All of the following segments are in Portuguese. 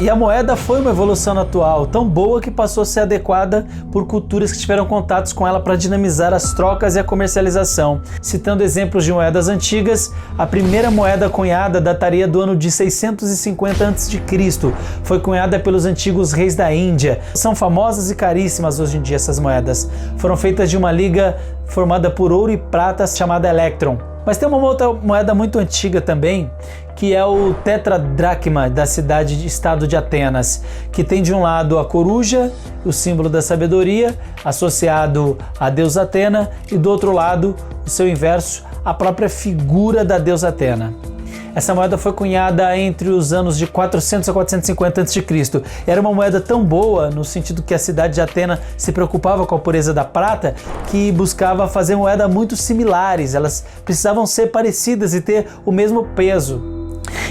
E a moeda foi uma evolução atual, tão boa que passou a ser adequada por culturas que tiveram contatos com ela para dinamizar as trocas e a comercialização. Citando exemplos de moedas antigas, a primeira moeda cunhada dataria do ano de 650 a.C. Foi cunhada pelos antigos reis da Índia. São famosas e caríssimas hoje em dia essas moedas. Foram feitas de uma liga formada por ouro e prata chamada electron. Mas tem uma outra moeda muito antiga também, que é o tetradracma da cidade-estado de Atenas, que tem de um lado a coruja, o símbolo da sabedoria, associado à deusa Atena, e do outro lado, o seu inverso, a própria figura da deusa Atena. Essa moeda foi cunhada entre os anos de 400 a 450 a.C. Era uma moeda tão boa, no sentido que a cidade de Atena se preocupava com a pureza da prata, que buscava fazer moedas muito similares. Elas precisavam ser parecidas e ter o mesmo peso.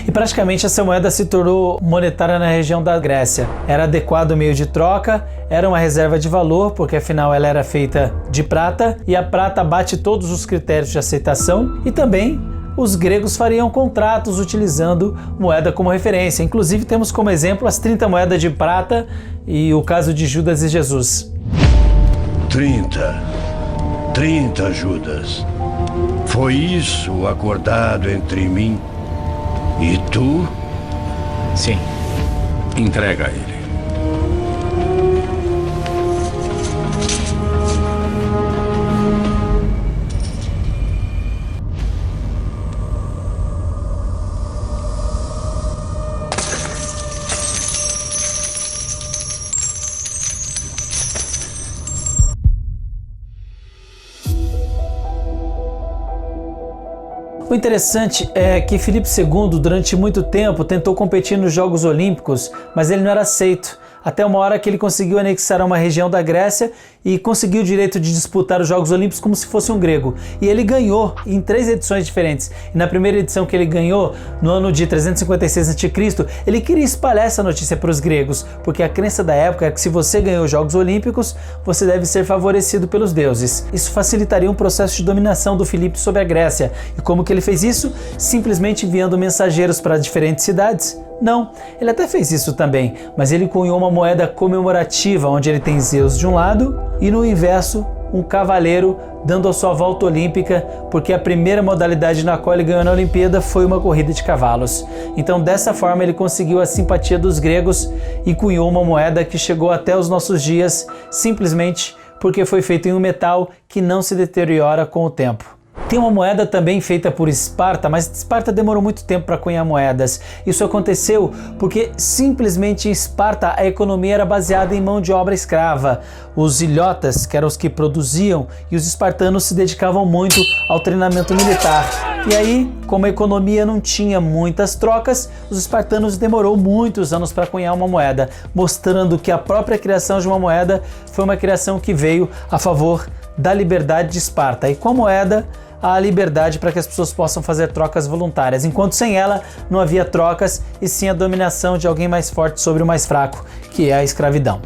E praticamente essa moeda se tornou monetária na região da Grécia. Era adequado o meio de troca, era uma reserva de valor, porque afinal ela era feita de prata, e a prata bate todos os critérios de aceitação, e também os gregos fariam contratos utilizando moeda como referência. Inclusive temos como exemplo as 30 moedas de prata e o caso de Judas e Jesus. 30 Judas. Foi isso acordado entre mim e tu? Sim. Entrega a ele. O interessante é que Filipe II, durante muito tempo, tentou competir nos Jogos Olímpicos, mas ele não era aceito. Até uma hora que ele conseguiu anexar uma região da Grécia e conseguiu o direito de disputar os Jogos Olímpicos como se fosse um grego. E ele ganhou em 3 edições diferentes. E na primeira edição que ele ganhou, no ano de 356 a.C., ele queria espalhar essa notícia para os gregos, porque a crença da época é que se você ganhou os Jogos Olímpicos, você deve ser favorecido pelos deuses. Isso facilitaria um processo de dominação do Filipe sobre a Grécia. E como que ele fez isso? Simplesmente enviando mensageiros para diferentes cidades? Não, ele até fez isso também, mas ele cunhou uma moeda comemorativa, onde ele tem Zeus de um lado e no inverso um cavaleiro dando a sua volta olímpica, porque a primeira modalidade na qual ele ganhou na Olimpíada foi uma corrida de cavalos. Então dessa forma ele conseguiu a simpatia dos gregos e cunhou uma moeda que chegou até os nossos dias simplesmente porque foi feita em um metal que não se deteriora com o tempo. Tem uma moeda também feita por Esparta, mas Esparta demorou muito tempo para cunhar moedas. Isso aconteceu porque simplesmente em Esparta a economia era baseada em mão de obra escrava. Os ilhotas, que eram os que produziam, e os espartanos se dedicavam muito ao treinamento militar. E aí, como a economia não tinha muitas trocas, os espartanos demorou muitos anos para cunhar uma moeda, mostrando que a própria criação de uma moeda foi uma criação que veio a favor da liberdade de Esparta. E com a moeda, a liberdade para que as pessoas possam fazer trocas voluntárias, enquanto sem ela não havia trocas e sim a dominação de alguém mais forte sobre o mais fraco, que é a escravidão.